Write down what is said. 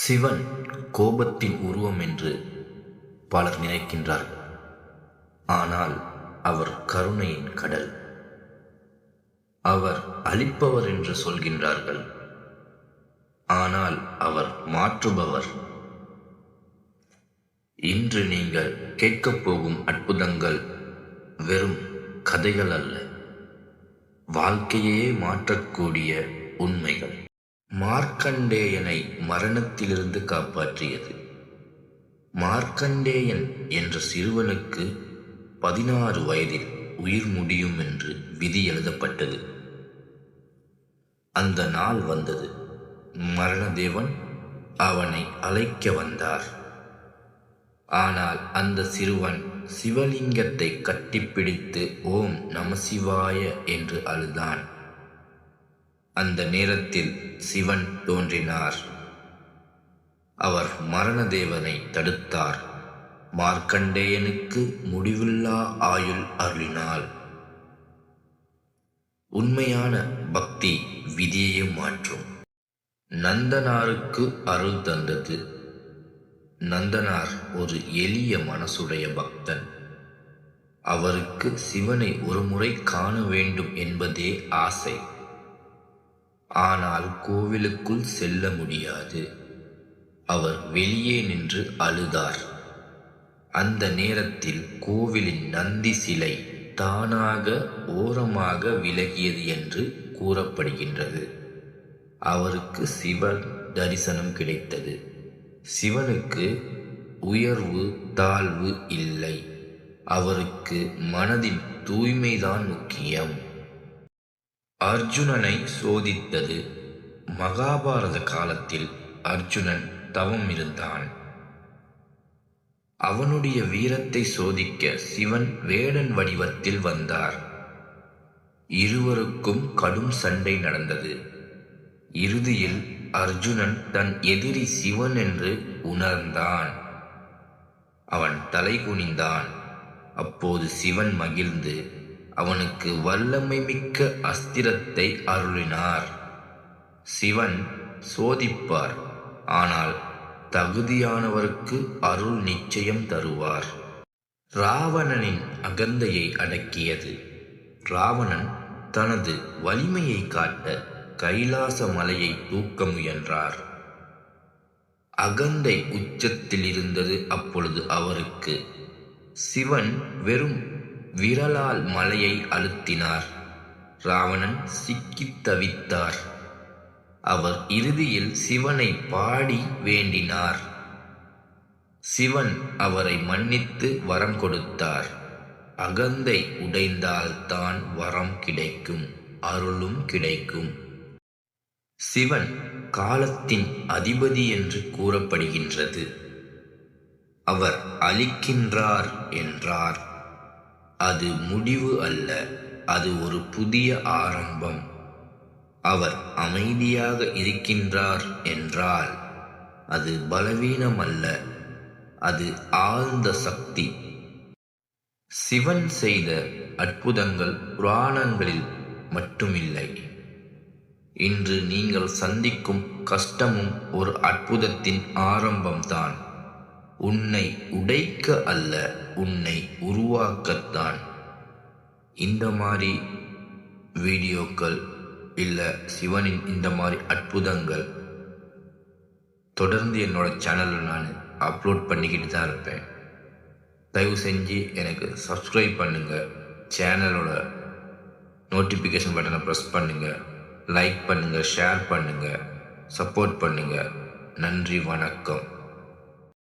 சிவன் கோபத்தின் உருவம் என்று பலர் நினைக்கின்றார்கள். ஆனால் அவர் கருணையின் கடல். அவர் அழிப்பவர் என்று சொல்கின்றார்கள். ஆனால் அவர் மாற்றுபவர். இன்று நீங்கள் கேட்கப் போகும் அற்புதங்கள் வெறும் கதைகள் அல்ல, வாழ்க்கையே மாற்றக்கூடிய உண்மைகள். மார்க்கண்டேயனை மரணத்திலிருந்து காப்பாற்றியது. மார்க்கண்டேயன் என்ற சிறுவனுக்கு 16 வயதில் உயிர் முடியும் என்று விதி எழுதப்பட்டது. அந்த நாள் வந்தது. மரணதேவன் அவனை அழைக்க வந்தார். ஆனால் அந்த சிறுவன் சிவலிங்கத்தை கட்டிப்பிடித்து ஓம் நமசிவாய என்று அழுதான். அந்த நேரத்தில் சிவன் தோன்றினார். அவர் மரணதேவனை தடுத்தார். மார்க்கண்டேயனுக்கு முடிவில்லா ஆயுள் அருளினாள். உண்மையான பக்தி விதியை மாற்றும். நந்தனாருக்கு அருள் தந்தது. நந்தனார் ஒரு எளிய மனசுடைய பக்தன். அவருக்கு சிவனை ஒரு முறை காண வேண்டும் என்பதே ஆசை. ஆனால் கோவிலுக்குள் செல்ல முடியாது. அவர் வெளியே நின்று அழுதார். அந்த நேரத்தில் கோவிலின் நந்தி சிலை தானாக ஓரமாக விலகியது என்று கூறப்படுகின்றது. அவருக்கு சிவன் தரிசனம் கிடைத்தது. சிவனுக்கு உயர்வு தாழ்வு இல்லை. அவருக்கு மனதின் தூய்மைதான் முக்கியம். அர்ஜுனனை சோதித்தது. மகாபாரத காலத்தில் அர்ஜுனன் தவம் இருந்தான். அவனுடைய வீரத்தை சோதிக்க சிவன் வேடன் வடிவத்தில் வந்தார். இருவருக்கும் கடும் சண்டை நடந்தது. இறுதியில் அர்ஜுனன் தன் எதிரி சிவன் என்று உணர்ந்தான். அவன் தலை குனிந்தான். அப்போது சிவன் மகிழ்ந்து அவனுக்கு வல்லமை மிக்க அஸ்திரத்தை அருளினார். சிவன் சோதிப்பார், ஆனால் தகுதியானவருக்கு அருள் நிச்சயம் தருவார். ராவணனின் அகந்தையை அடக்கியது. ராவணன் தனது வலிமையை காட்ட கைலாச மலையை தூக்க முயன்றார். அகந்தை உச்சத்தில் இருந்தது. அப்பொழுது அவருக்கு சிவன் வெறும் விரலால் மலையை அழுத்தினார். ராவணன் சிக்கித் தவித்தார். அவர் இறுதியில் சிவனை பாடி வேண்டினார். சிவன் அவரை மன்னித்து வரம் கொடுத்தார். அகந்தை உடைந்தால்தான் வரம் கிடைக்கும், அருளும் கிடைக்கும். சிவன் காலத்தின் அதிபதி என்று கூறப்படுகின்றது. அவர் அழிக்கின்றார் என்றார். அது முடிவு அல்ல, அது ஒரு புதிய ஆரம்பம். அவர் அமைதியாக இருக்கின்றார் என்றால் அது பலவீனம் அல்ல, அது ஆழ்ந்த சக்தி. சிவன் செய்த அற்புதங்கள் புராணங்களில் மட்டுமில்லை. இன்று நீங்கள் சந்திக்கும் கஷ்டமும் ஒரு அற்புதத்தின் ஆரம்பம்தான். உன்னை உடைக்க அல்ல, உன்னை உருவாக்கத்தான். இந்த மாதிரி வீடியோக்கள் இல்லை சிவனின் இந்த மாதிரி அற்புதங்கள் தொடர்ந்து என்னோட சேனலில் நான் அப்லோட் பண்ணிக்கிட்டு தான் இருப்பேன். தயவு செஞ்சு எனக்கு சப்ஸ்கிரைப் பண்ணுங்கள். சேனலோட நோட்டிஃபிகேஷன் பட்டனை ப்ரெஸ் பண்ணுங்கள். லைக் பண்ணுங்கள், ஷேர் பண்ணுங்கள், சப்போர்ட் பண்ணுங்கள். நன்றி, வணக்கம்.